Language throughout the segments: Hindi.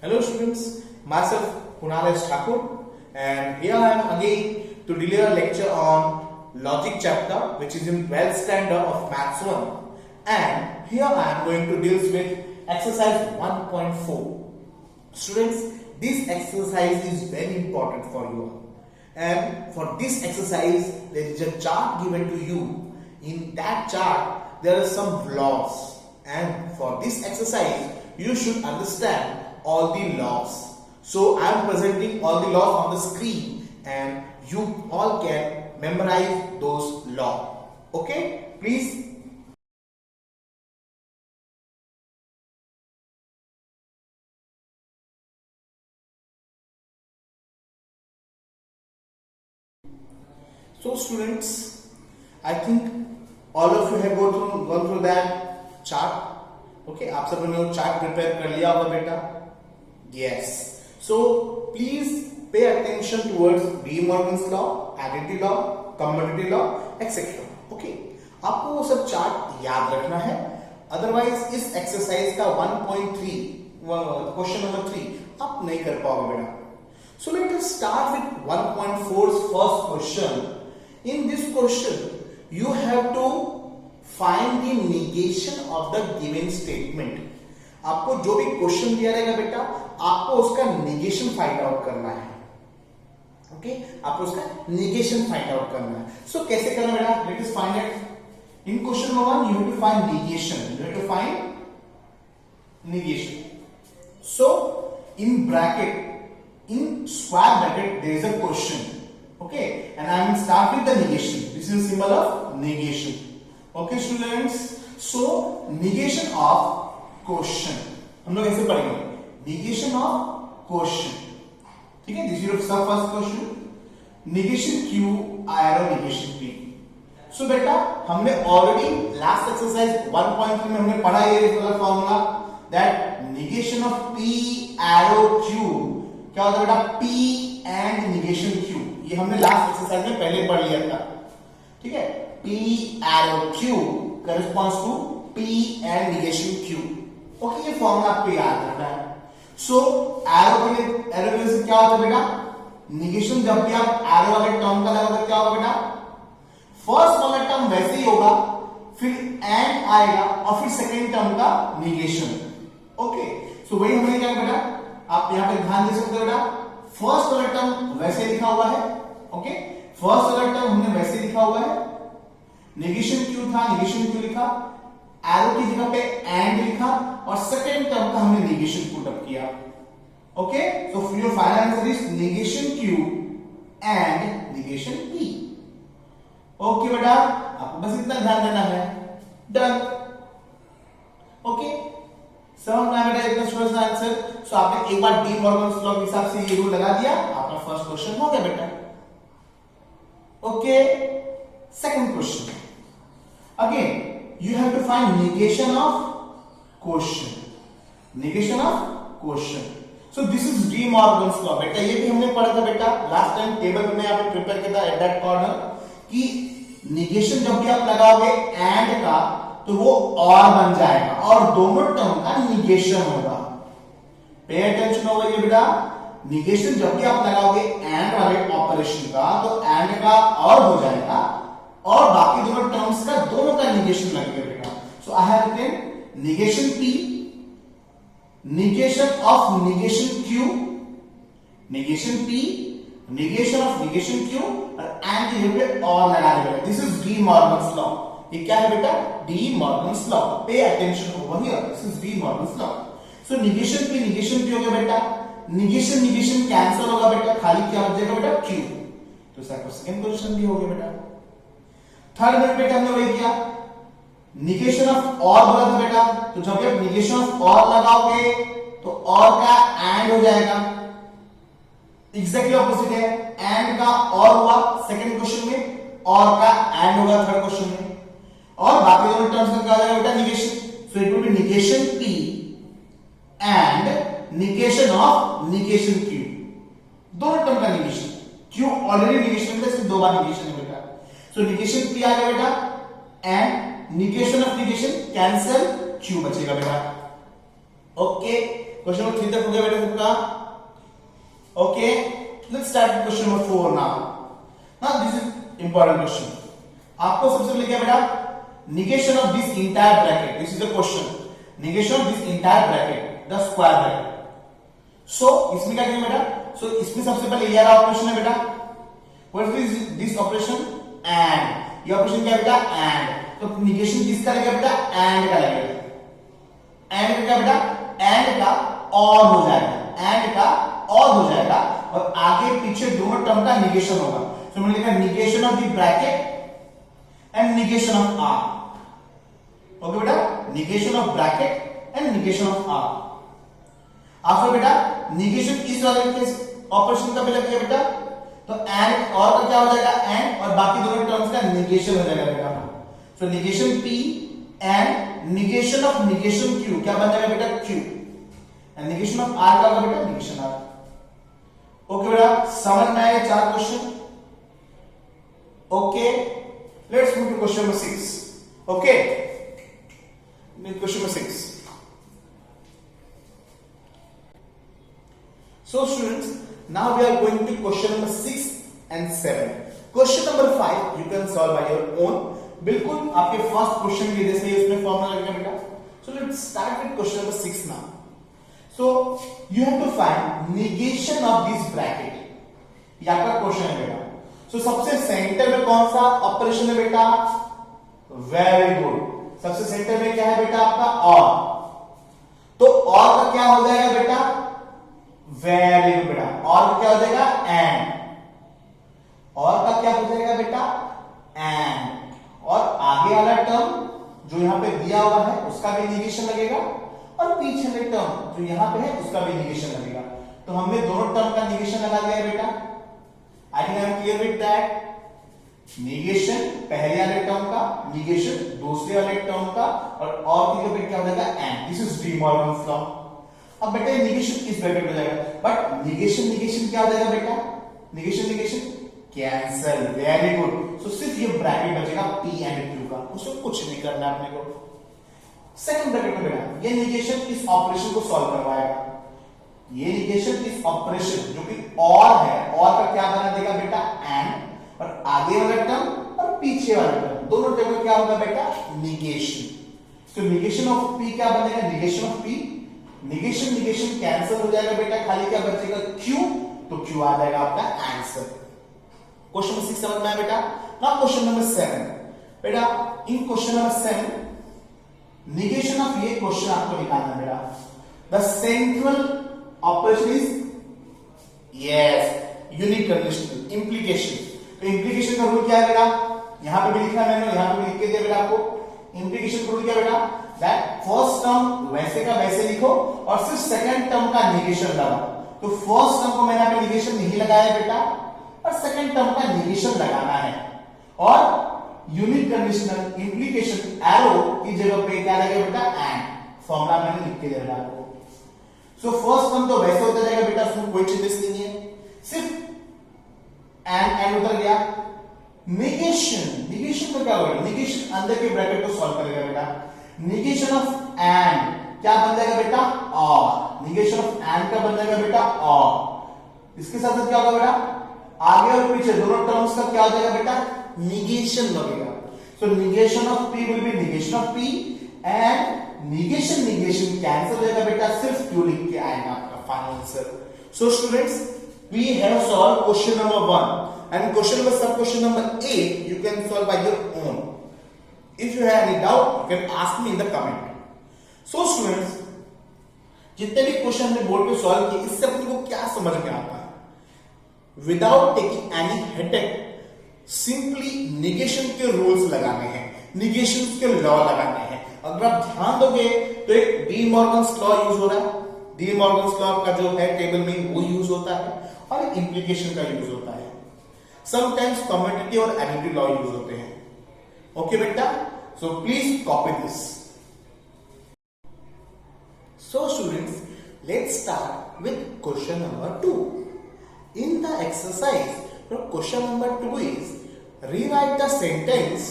Hello students, myself Kunal S. Thakur and here I am again to deliver a lecture on logic chapter which is in 12th standard of Maths 1 and here I am going to deal with exercise 1.4. Students, this exercise is very important for you and for this exercise there is a chart given to you. In that chart there are some laws and for this exercise you should understand all the laws. So I am presenting all the laws on the screen and you all can memorize those laws. Okay, please. So students, I think all of you have gone through that chart. Okay, आप सब ने वो चार्ट प्रिपेयर कर लिया होगा बेटा. Yes. So please pay attention towards De Morgan's law, identity law, commutative law, etc. Okay. आपको वो सब चार्ट याद रखना है. अदरवाइज इस एक्सरसाइज का 1.3 क्वेश्चन नंबर 3 आप नहीं कर पाओगे बेटा. So let us start with 1.4's first question. In this question, you have to find the negation of the given statement. आपको जो भी क्वेश्चन दिया रहेगा बेटा, आपको उसका निगेशन फाइंड आउट करना है. ओके, आपको उसका निगेशन फाइंड आउट करना है. सो कैसे करना बेटा? Let us find it. In question number 1 you have to find negation. You have to find negation. So in bracket, in square bracket, there is a question. Okay, and I will start with the negation. This is a symbol of negation. Okay students, so negation of question हम लोग ऐसे पढ़ेंगे. negation of question, ठीक है. This is your first question. negation q arrow negation p. सो बेटा हमने ऑलरेडी लास्ट एक्सरसाइज 1.3 में हमने पढ़ा ये वाला formula that negation of p arrow q क्या होता है बेटा? p and negation q. ये हमने लास्ट एक्सरसाइज में पहले पढ़ लिया था, ठीक है. p arrow q corresponds to p and negation q. Okay, ये फॉर्मूला आपको याद रखना है. सो एरो से क्या होता है बेटा? निगेशन जब भी आप एरो वाले टर्म का लगाओगे क्या होगा बेटा? फर्स्ट वाला टर्म वैसे ही होगा, फिर एंड आएगा और फिर सेकेंड टर्म का निगेशन. ओके, सो वही हमने क्या बेटा, आप यहां पे ध्यान दे सकते हो बेटा. फर्स्ट वाला टर्म वैसे लिखा हुआ है. ओके, फर्स्ट वाला टर्म हमने वैसे लिखा हुआ है. नेगेशन क्यू था, नेगेशन क्यू लिखा, एरो की जगह पे एंड लिखा और सेकेंड टर्म का हमने नेगेशन पुट अप किया. Okay, so your final answer is negation Q and negation P. Okay बेटा, आपको बस इतना ध्यान देना है. डन. ओके, समझ में आया बेटा इतना छोटा सा आंसर. सो आपने एक बार डी मॉर्गन्स लॉ के हिसाब से ये रूल लगा दिया, आपका फर्स्ट क्वेश्चन हो गया बेटा. Okay, second question. Again, you have to find negation of quotient. Negation of quotient. So this is De Morgan's law. बेटा ये भी हमने पढ़ा था बेटा लास्ट टाइम. टेबल में आपने प्रिपेयर किया था एट दैट कॉर्नर कि negation जब भी आप लगाओगे एंड का तो वो और बन जाएगा और दोनों टर्म का negation होगा. पे अटेंशन होगा ये बेटा. negation जब भी आप लगाओगे एंड वाले ऑपरेशन का तो एंड का और हो जाएगा और बाकी दोनों टर्म्स का दोनों का निगेशन लगेगा बेटा. So I have written negation p, negation of negation q, negation p, negation of negation q और एंड यहां पे और लगा देगा. This is De Morgan's law. ये क्या है बेटा? De Morgan's law. Pay attention over here. This is De Morgan's law. So negation p, negation p हो गया बेटा. निगेशन निगेशन कैंसिल होगा बेटा, खाली क्या बच जाएगा बेटा? q. तो सेकंड क्वेश्चन भी हो गया बेटा. थर्ड में बेटा हमने वही किया, निगेशन ऑफ और बोला था बेटा. तो जब आप निगेशन ऑफ और लगाओगे तो और का एंड हो जाएगा. एग्जैक्टली ऑपोजिट है. एंड का और हुआ सेकंड क्वेश्चन में, और का एंड होगा थर्ड क्वेश्चन में और बाकी दोनों टर्म्स का क्या हो जाएगा बेटा? Negation. So it will be negation p and negation of negation q. दोनों टर्म का निगेशन. q ऑलरेडी निगेशन है, इसमें दो बार निगेशन है बेटा. सो निगेशन p आ गया बेटा and negation of negation cancel q बचेगा बेटा. ओके, क्वेश्चन नंबर 3 तक हो गया बेटा सबका? Okay, let's start with question number 4 now. Now this is important question. आपको सबसे पहले क्या बेटा, negation of this entire bracket. This is the question. Negation of this entire bracket, the square bracket. So इसमें क्या करेंगे बेटा? So इसमें सबसे पहले ये वाला ऑपरेशन है बेटा. What is this operation? And. ये ऑपरेशन क्या बेटा? And. तो negation किसका लगेगा बेटा? And का लगेगा. And का क्या बेटा? And का और हो जाएगा. And का और हो जाएगा और आगे पीछे दोनों टर्म का negation होगा. तो मैंने लिखा negation of the bracket and negation of r. Okay बेटा, negation of bracket and negation of r. After बेटा negation इस वाले ऑपरेशन का पहले किया बेटा, तो and और का क्या हो जाएगा? and और बाकी दोनों टर्म्स का negation हो जाएगा बेटा. सो negation p and negation of negation q क्या बन जाएगा बेटा? q. and negation of r क्या होगा बेटा? negation r. ओके बेटा, समझ में आया 4 question? Okay, let's move to question number 6. Okay, question number 6. So students, now we are going to question number 6 and 7. Question number 5 you can solve by your own. बिल्कुल आपके फर्स्ट क्वेश्चन के जैसे ही उसमें फॉर्मूला लगेगा बेटा. So let's start with question number 6 now. So you have to find negation of this bracket. ये आपका क्वेश्चन है बेटा. तो सबसे सेंटर में कौन सा ऑपरेशन है बेटा? Very good. सबसे सेंटर में क्या है बेटा आपका? और. तो और का क्या हो जाएगा बेटा? वेरी गुड बेटा. और का क्या हो जाएगा? एंड. और का क्या हो जाएगा बेटा? एंड. और आगे वाला टर्म जो यहां पे दिया हुआ है उसका भी निगेशन लगेगा और पीछे वाले टर्म जो यहां पे है उसका भी निगेशन लगेगा. तो हमने दोनों टर्म का निगेशन लगा दिया है बेटा. I think I am clear with that. negation पहले वाले टर्म का, negation दूसरे वाले टर्म का और तीसरे पे क्या हो जाएगा? and. This is De Morgan's law. अब बेटा negation किस ब्रैकेट में जाएगा? बट negation क्या हो जाएगा बेटा? negation cancel. Very good. So सिर्फ ये ब्रैकेट बचेगा p and q का, उसमें कुछ नहीं करना अपने को. सेकंड ब्रैकेट में बेटा ये negation इस ऑपरेशन को सॉल्व करवाएगा. ये negation इस ऑपरेशन जो कि और है, और का क्या बना देगा बेटा? and. और आगे वाला टर्म और पीछे वाला टर्म दोनों टर्म में क्या होगा बेटा? negation. तो negation of p क्या बनेगा? negation of p. negation cancel हो जाएगा बेटा, खाली क्या बचेगा? q. तो q आ जाएगा आपका आंसर. क्वेश्चन नंबर 6 समझ में आया बेटा? Now question number 7. बेटा इन क्वेश्चन नंबर 7 negation of ये क्वेश्चन आपको निकालना बेटा. The central operation is yes unique conditional implication. तो इंप्लीकेशन का रूल क्या है बेटा? यहां पे भी लिखा मैंने, यहां पे भी लिख के दिया बेटा आपको. इंप्लीकेशन का रूल क्या बेटा? दैट फर्स्ट टर्म वैसे का वैसे लिखो और सिर्फ सेकंड टर्म का नेगेशन लगाओ. तो फर्स्ट टर्म को मैंने यहां पे नेगेशन नहीं लगाया बेटा और सेकंड टर्म का नेगेशन लगाना है. और यूनिक कंडीशनल इंप्लीकेशन एरो की जगह पे क्या लगेगा बेटा? एंड. फॉर्मूला मैंने लिख के दिया आपको. सो फर्स्ट टर्म तो वैसे होता जाएगा बेटा, उसमें कोई चेंजेस नहीं है, सिर्फ एंड उधर गया. नेगेशन तो क्या होगा? नेगेशन अंदर के ब्रैकेट को सॉल्व करेगा बेटा. नेगेशन ऑफ एंड क्या बन जाएगा बेटा? और. नेगेशन ऑफ एंड क्या बन जाएगा बेटा? और. इसके साथ क्या होगा बेटा? आगे और पीछे दोनों टर्म्स का क्या हो जाएगा बेटा? नेगेशन लगेगा. So negation of p will be negation of p and negation cancel हो जाएगा बेटा, सिर्फ q लिख के आएगा आपका final answer. So students, we have solve question number 1 and question number सब question number 8 you can solve by your own. If you have any doubt you can ask me in the comment. So students, जितने भी क्वेश्चन हमने बोर्ड पे सॉल्व किए इससे अपने को क्या समझ में आता है? Without taking any headache, simply negation के रूल्स लगाने हैं, निगेशन के लॉ लगाने हैं. अगर आप ध्यान दोगे तो एक डी मॉर्गन्स लॉ यूज हो रहा है. डी मॉर्गन्स लॉ का जो है टेबल में वो यूज होता है और इंप्लीकेशन का यूज होता है. समटाइम्स कम्यूटेटिव और एडिटिव लॉ यूज होते हैं. ओके बेटा, so please copy this. So students, let's start with question number 2. In the exercise question number 2 is rewrite the sentence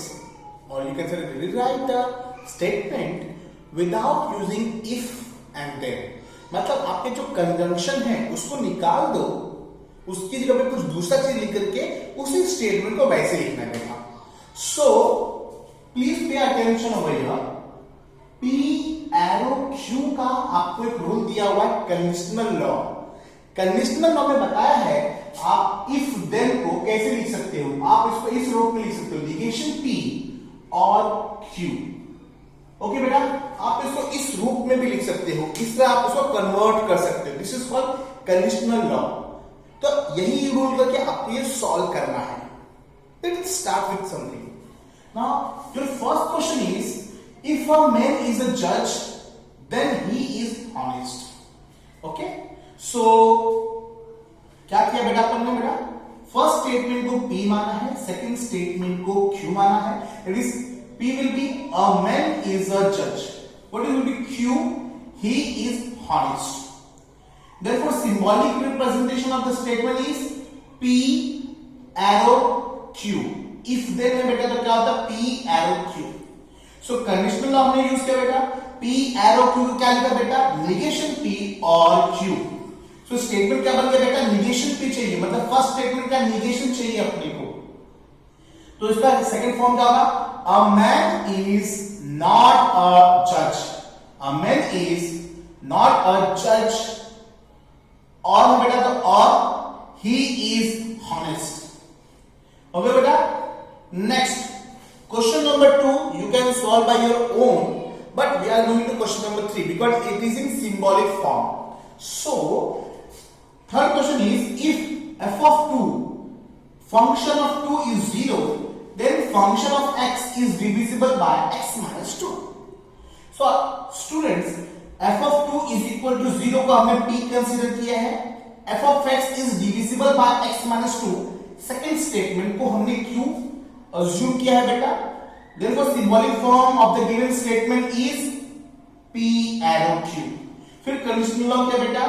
or you can say rewrite the statement without using if and then. मतलब आपके जो कंजंक्शन है उसको निकाल दो, उसकी जगह पे कुछ दूसरा चीज लिख करके उसी स्टेटमेंट को वैसे लिखना पड़ेगा। So please pay attention over here. P arrow Q का आपको एक रूल दिया हुआ है कंडीशनल लॉ। कंडीशनल लॉ में बताया है आप इफ देन को कैसे लिख सकते हो, आप इसको इस रूप में लिख सकते हो, निगेशन पी और क्यू। ओके बेटा, आप इसको इस रूप में भी लिख सकते हो, इस तरह आप उसको कन्वर्ट कर सकते हो। This is called conditional law. तो यही रूल करके आपको ये सॉल्व करना है। Let's start with something. Now your first question is if a man is a जज then he is honest. Okay, so क्या किया बेटा अपन ने? बेटा फर्स्ट स्टेटमेंट को P माना है, सेकंड स्टेटमेंट को Q माना है। It is P will be a man is a judge. What will be Q? He is honest. Therefore, symbolic representation of the statement is P arrow Q. If then है बेटा तो क्या होता है? P arrow Q. So conditional law हमने यूज किया बेटा, P arrow Q को क्या लिखा बेटा? Negation P और Q. So statement क्या बन गया बेटा? Negation P चाहिए, मतलब फर्स्ट स्टेटमेंट का negation चाहिए अपने को। तो इसका सेकंड फॉर्म क्या होगा? A man is not a judge. A man is not a judge. और बेटा तो और he is honest. Okay बेटा? Next, question number 2 you can solve by your own, but we are going to question number 3 because it is in symbolic form. So, third question is if f of 2 function of 2 is 0, then function of x is divisible by x minus 2. So students, f of 2 is equal to 0 को हमने p कंसीडर किया है, f of x is divisible by x minus 2 second statement को हमने q अज्यूम किया है बेटा। therefore symbolic form of the given statement is p arrow q। फिर कंडीशनल लॉ क्या बेटा?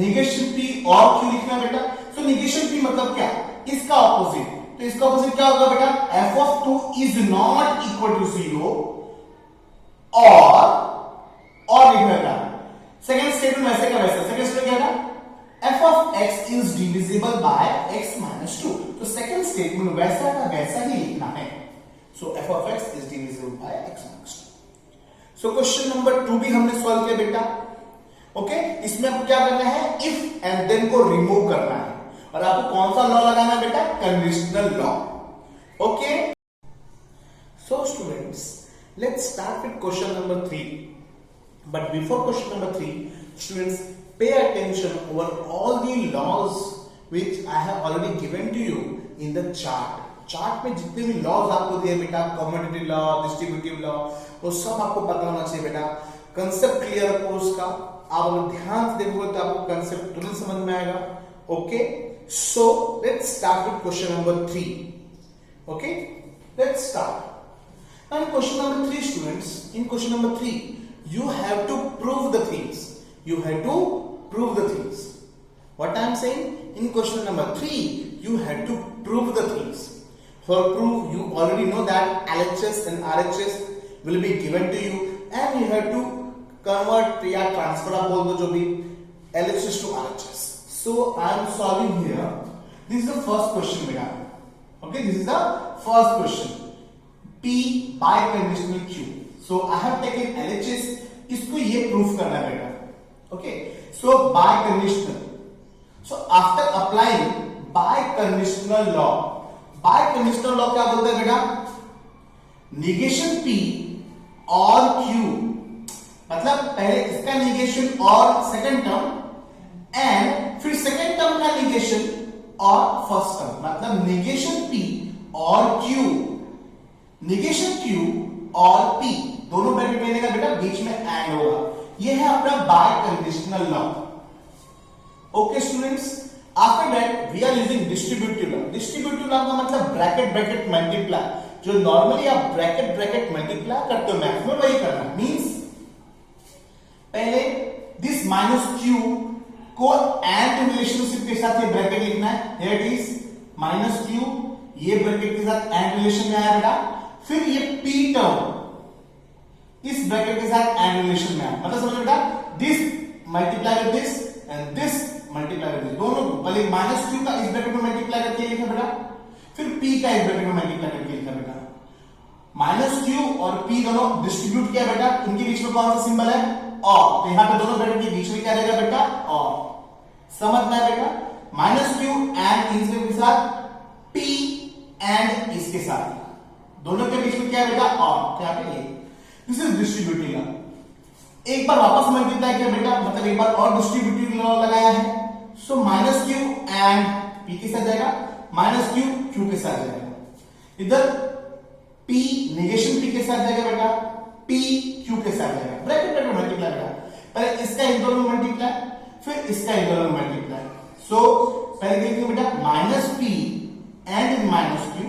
नेगेशन p और q लिखना बेटा। तो नेगेशन p मतलब क्या? इसका ऑपोजिट। तो इसका ऑपोजिट क्या होगा बेटा? f of 2 is not equal to 0 और लिखना बेटा। सेकंड स्टेटमेंट वैसे का वैसा। सेकंड स्टेटमेंट क्या था? f of x is divisible by x minus 2। तो सेकंड स्टेटमेंट वैसा का वैसा ही लिखना है। सो f of x is divisible by x minus 2। So question number 2 भी हमने सॉल्व किया बेटा। ओके, इसमें आपको क्या करना है? इफ एंड देन को रिमूव करना है और आपको कौन सा लॉ लगाना है बेटा? Conditional law. Okay, so students let's start with question number 3। But before question number 3, students pay attention over all the laws which I have already given to you in the chart. Chart में जितने भी लॉज आपको दिए बेटा, कम्यूटेटिव लॉ, डिस्ट्रीब्यूटिव लॉ, वो सब आपको पता होना चाहिए बेटा। कंसेप्ट क्लियर हो उसका, आप अगर ध्यान से देखोगे तो आपको कंसेप्ट तुरंत समझ में आएगा। Okay, so let's start with question number 3. Okay, let's start. Now in question number 3, students, in question number 3 you have to prove the things. You have to prove the things. What I am saying? In question number 3 you have to prove the things. For proof you already know that LHS and RHS will be given to you and you have to convert या transfer आप बोल दो जो भी, LHS to RHS. So I am solving here. This is the first question we have. Okay, this is the first question. P biconditional Q. So I have taken LHS. इसको ये प्रूफ करना है बेटा. Okay. So biconditional. So after applying biconditional law, biconditional law क्या बोलता है बेटा? Negation P और Q. मतलब पहले इसका negation और second term एंड फिर सेकेंड टर्म का निगेशन और फर्स्ट टर्म, मतलब निगेशन P और Q, निगेशन Q और P दोनों ब्रैकेट में लेगा बेटा, बीच में एंड होगा। ये है अपना biconditional law. Okay students, after that we are using distributive law. Distributive law का मतलब ब्रैकेट ब्रैकेट मल्टीप्लाई, जो नॉर्मली आप ब्रैकेट ब्रैकेट मल्टीप्लाई करते हो मैथ में वही करना। मींस पहले दिस माइनस Q को एंड रिलेशनशिप के साथ ये ब्रैकेट लिखना है, here it is minus Q, ये ब्रैकेट के साथ एंड रिलेशन में आया बेटा। फिर ये P टर्म इस ब्रैकेट के साथ एंड रिलेशन में आया, मतलब समझ बेटा, this multiply with this and this multiply with this, दोनों पहले माइनस क्यू का इस ब्रैकेट में मल्टीप्लाई करके लिखा बेटा, फिर पी का इस ब्रैकेट में मल्टीप्लाई करके लिखा बेटा। माइनस क्यू और पी दोनों डिस्ट्रीब्यूट किया बेटा, इनके बीच में कौन सा सिंबल है, और, तो यहां पे दोनों ब्रैकेट के बीच में क्या रहेगा बेटा, और। समझना है बेटा, माइनस क्यू एंड इसके साथ पी एंड इसके साथ, दोनों के बीच में क्या है बेटा, और, क्या पे दिस इज डिस्ट्रीब्यूटिव। एक बार वापस मल्टीप्लाई किया बेटा, मतलब एक बार और डिस्ट्रीब्यूटिव लॉ लगाया है, so minus Q and P के साथ जाएगा, माइनस क्यू क्यू के साथ जाएगा, इधर P नेगेशन P के साथ जाएगा बेटा, P Q के साथ जाएगा, ब्रैकेट में मल्टीप्लाई बेटा, पहले इसका इन दोनों में मल्टीप्लाई, फिर इसका इन दोनों में मल्टीप्लाई। सो पहले लिखेंगे बेटा minus P and minus Q,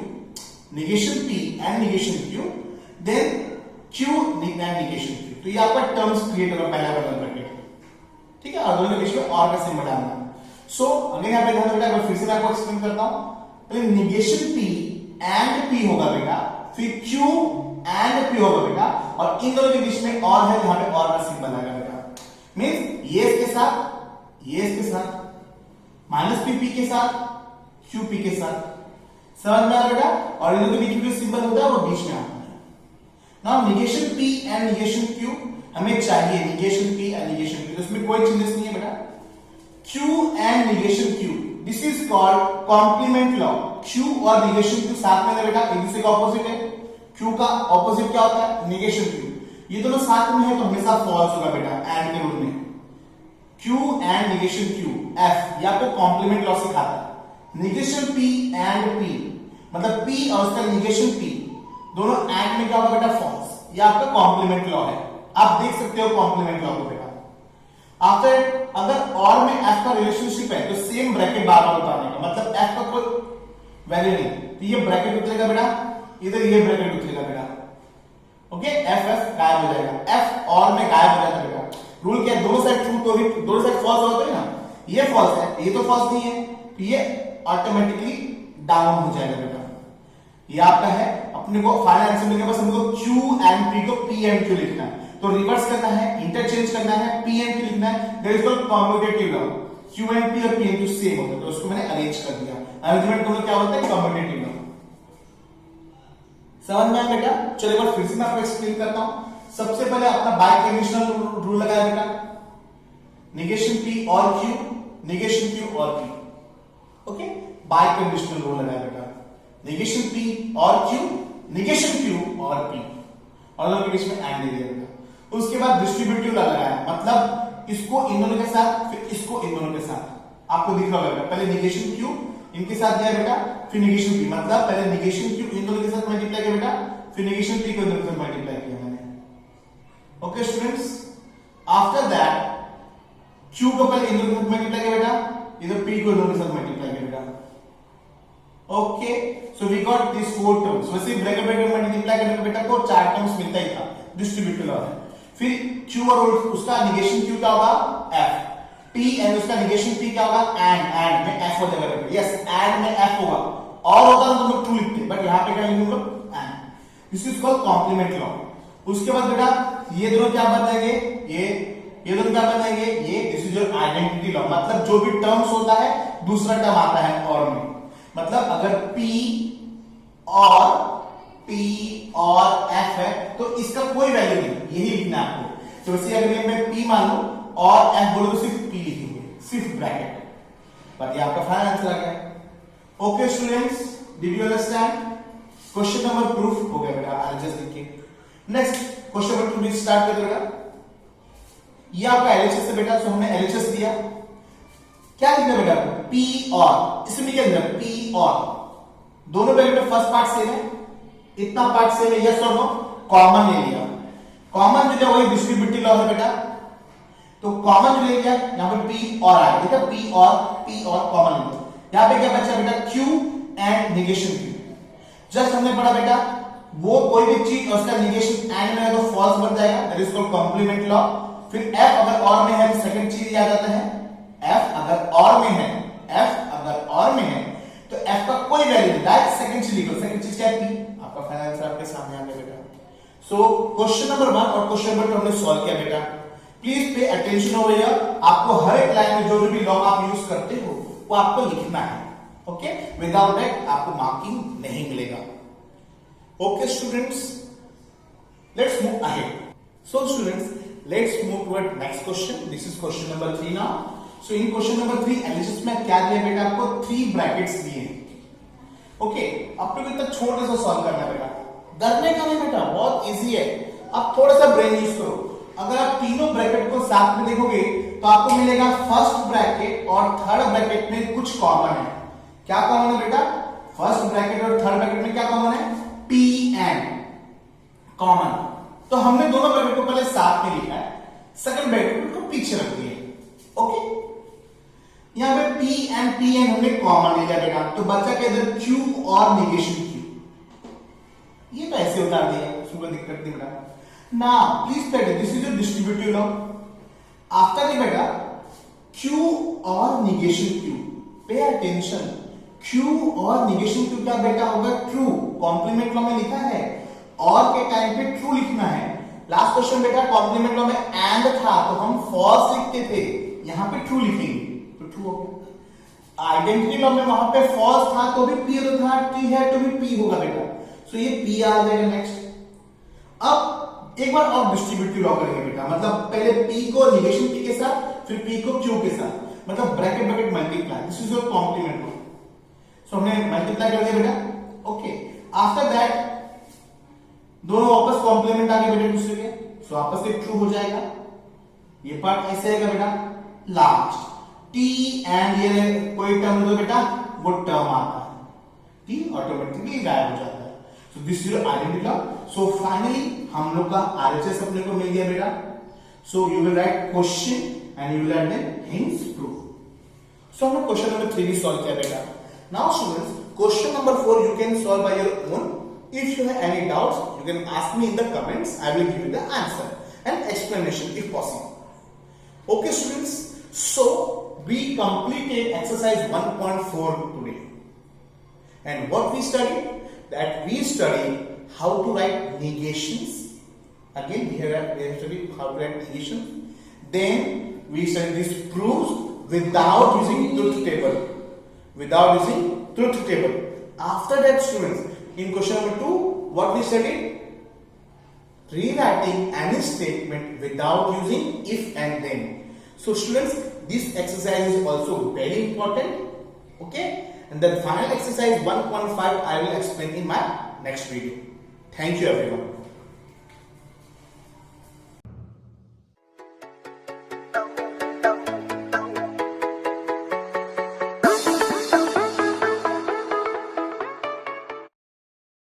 negation P and negation Q, then Q and negation Q, तो ये आपका टर्म्स क्रिएट होगा पहला वाला ब्रैकेट, ठीक है, और दोनों के बीच में और का सिंबल डालना। सो अगेन यहां पे ध्यान बेटा, एक बार फिर से मैं आपको एक्सप्लेन करता हूं, पहले नेगेशन P एंड P होगा बेटा, फिर Q एंड P होगा बेटा, और इन दोनों के बीच में और है, यहां पे और का सिंबल आएगा बेटा, मींस ये इसके साथ, ये इसके साथ, माइनस P के साथ, Q P के साथ, समझ में आ बेटा, और इन दोनों के बीच में जो सिंबल होता है वो बीच में आता है। Now negation P and negation Q हमें चाहिए, negation P and negation Q, इसमें कोई चेंजेस नहीं है बेटा, Q and negation Q, this is called complement law. Q और नेगेशन Q साथ में है बेटा, एक दूसरे का ऑपोजिट है, Q का ऑपोजिट क्या होता है, नेगेशन Q, ये दोनों साथ में है तो हमेशा फॉल्स होगा बेटा, एंड के रूल में, Q and negation Q, F ये आपको कॉम्प्लीमेंट लॉ सिखाता है। नेगेशन P एंड P मतलब P और उसका नेगेशन P दोनों एंड में क्या होगा बेटा, फॉल्स, ये आपका कॉम्प्लीमेंट लॉ है, आप देख सकते हो कॉम्प्लीमेंट लॉ को बेटा। आफ्टर अगर और में F का रिलेशनशिप है तो सेम ब्रैकेट बार बार उतारने का, मतलब F का कोई वैल्यू नहीं, तो ये ब्रैकेट उतरेगा बेटा, इधर ये ब्रैकेट उतरेगा बेटा, ओके, एफ एफ गायब हो जाएगा, एफ और में गायब हो जाता है बेटा। रूल क्या है, दोनों साइड ट्रू तो भी दोनों साइड फॉल्स होते हैं ना, ये फॉल्स है, ये तो फॉल्स नहीं है, तो ये ऑटोमेटिकली डाउन हो जाएगा बेटा। ये आपका है, अपने को फाइनल आंसर मिलेगा, बस हमको Q एंड P को P एंड Q लिखना है, तो रिवर्स करना है, इंटरचेंज करना है, P एंड Q लिखना है, that is called commutative law. Q and P और P एंड Q सेम होता है, तो उसको मैंने अरेंज कर दिया, अरेंजमेंट दोनों क्या होता है, कम्यूटेटिव लॉ। समझ में आया बेटा, चलो एक बार फिर से मैं आपको एक्सप्लेन करता हूं। सबसे पहले अपना बाय कंडीशनल रूल लगाया बेटा, नेगेशन P और Q, नेगेशन Q और P, okay, bye conditional rule लगाया बेटा, नेगेशन P और Q, नेगेशन Q और P, और दोनों के बीच में एंड दे दिया बेटा। उसके बाद डिस्ट्रीब्यूटिव लगाया, मतलब इसको इन दोनों के साथ, फिर इसको इन दोनों के साथ, आपको दिख रहा होगा पहले नेगेशन Q इनके साथ दिया बेटा, फिर नेगेशन P, मतलब पहले नेगेशन Q इन दोनों के साथ मल्टीप्लाई किया बेटा, फिर नेगेशन P को इन दोनों के साथ मल्टीप्लाई किया मैंने, okay students. After that Q को पहले इन दोनों के साथ मल्टीप्लाई किया बेटा, इधर P को इन दोनों के साथ मल्टीप्लाई किया बेटा, okay, so we got this four terms. वैसे ब्रैकेट में मल्टीप्लाई करने पे बेटा को चार टर्म्स मिलता ही था, डिस्ट्रीब्यूटिव लॉ है। फिर Q और उसका नेगेशन Q क्या होगा, F, P एंड उसका नेगेशन P क्या होगा, एंड में F हो जाएगा बेटा, यस एंड में F होगा, और होता तो हम लोग ट्रू लिखते, बट यहां पे क्या लिखेंगे हम लोग, and, this is called complement law. उसके बाद बेटा ये दोनों क्या बताएंगे, ये दोनों क्या बताएंगे, ये this is your identity law, मतलब जो भी टर्म्स होता है दूसरा टर्म आता है और में, मतलब अगर P और F है तो इसका कोई वैल्यू नहीं, यही लिखना है आपको। तो वैसे अगर मैं P मान लूं और F बोलो तो सिर्फ P लिखेंगे, सिर्फ ब्रैकेट, बट ये आपका फाइनल आंसर आ गया। Okay students, did you understand? Question number proof हो गया बेटा, आई जस्ट लिखिए। नेक्स्ट क्वेश्चन नंबर 2 स्टार्ट कर देगा। ये आपका एलएचएस है बेटा, सो हमने एलएचएस दिया, क्या लिखना बेटा, P और, इसमें क्या लिखना, P और, दोनों ब्रैकेट में फर्स्ट पार्ट सेम है, इतना पार्ट सेम है, यस और नो, कॉमन ले लिया, कॉमन जो है वही डिस्ट्रीब्यूटिव लॉ है बेटा, तो कॉमन जो ले लिया यहां पे P और आया, देखा P और कॉमन ले लिया, यहां पे क्या बचा बेटा, Q and negation Q। Just हमने पढ़ा बेटा वो कोई भी चीज उसका नेगेशन एंड में है तो फॉल्स बन जाएगा, that is called complement law. फिर F अगर और में है तो सेकंड चीज याद आता है, F अगर और में है, F अगर और में है तो F का कोई वैल्यू नहीं, डायरेक्ट सेकंड चीज लिखो, सेकंड चीज क्या है, P। आपका फाइनल आंसर आपके सामने आ गया बेटा। सो क्वेश्चन नंबर 1 और क्वेश्चन नंबर 2 हमने सॉल्व किया बेटा। Please pay attention over here. आपको हर एक लाइन में जो भी लॉ आप यूज करते हो वो आपको लिखना है। ओके, विदाउट दैट आपको मार्किंग नहीं मिलेगा। Okay students, let's move ahead. So students, let's move toward next question. This is question number 3 now. So in question number 3 analysis में क्या दिया बेटा, आपको 3 ब्रैकेट्स दिए हैं। ओके, आपको कितना छोटा सा सॉल्व करना है बेटा, डरने का नहीं बेटा, बहुत इजी है। आप थोड़ा सा ब्रेन यूज करो। अगर आप तीनों ब्रैकेट को साथ में देखोगे तो आपको मिलेगा फर्स्ट ब्रैकेट और थर्ड ब्रैकेट में कुछ कॉमन है। क्या कॉमन है बेटा, फर्स्ट ब्रैकेट और थर्ड ब्रैकेट में क्या कॉमन है, पी एन कॉमन। तो हमने दोनों ब्रैकेट को पहले साथ में लिखा है, सेकंड ब्रैकेट को पीछे रख दिए। ओके, यहां पे पी एन हमने कॉमन ले लिया बेटा, तो बचा के इधर क्यू और निगेशन क्यू। ये तो ऐसे उतार दिया, उसमें दिक्कत नहीं बेटा। Now please pay this is your distributive law. After that बेटा क्यू और negation Q, pay attention, Q और निगेशन क्यू क्या बेटा होगा, ट्रू। कॉम्प्लीमेंट लॉ में लिखा है और के टाइम पे ट्रू लिखना है। लास्ट क्वेश्चन बेटा कॉम्प्लीमेंट लॉ में एंड था तो हम फॉल्स लिखते थे, यहां पे ट्रू लिखेंगे तो ट्रू हो गया। आइडेंटिटी लॉ में वहां पे फॉल्स था तो भी पी था, टी है तो भी पी होगा बेटा। सो ये पी आ जाएगा नेक्स्ट। अब एक बार और डिस्ट्रीब्यूटिव लॉ करेंगे बेटा, मतलब पहले पी को निगेशन पी के साथ, फिर पी को क्यू के साथ, मतलब bracket bracket multiply. This is your complement law. So हमने मल्टीप्लाई कर दिया बेटा। ओके, आफ्टर दैट दोनों वापस कॉम्प्लीमेंट आ गए बेटा दूसरे के, सो आपस में ट्रू हो जाएगा। ये पार्ट ऐसे आएगा बेटा। लास्ट टी एंड ये कोई टर्म दो बेटा, वो टर्म आता है, टी ऑटोमेटिकली गायब हो जाता है। So this is your identity law. So finally हम लोग का आरएचएस अपने को मिल गया बेटा। So you will write question and you will write then hints proof. So हमने क्वेश्चन नंबर 3 भी सॉल्व किया बेटा। Now students, question number 4 you can solve by your own. If you have any doubts, you can ask me in the comments. I will give you the answer and explanation if possible. Okay students, so we completed exercise 1.4 today. And what we studied? That we studied how to write negations. Again, we have studied how to write negations. Then we studied these proofs without using truth table. Without using truth table. After that students, in question number 2, what we studied? Rewriting any statement without using if and then. So students, this exercise is also very important. Okay, and the final exercise 1.5 I will explain in my next video. Thank you everyone.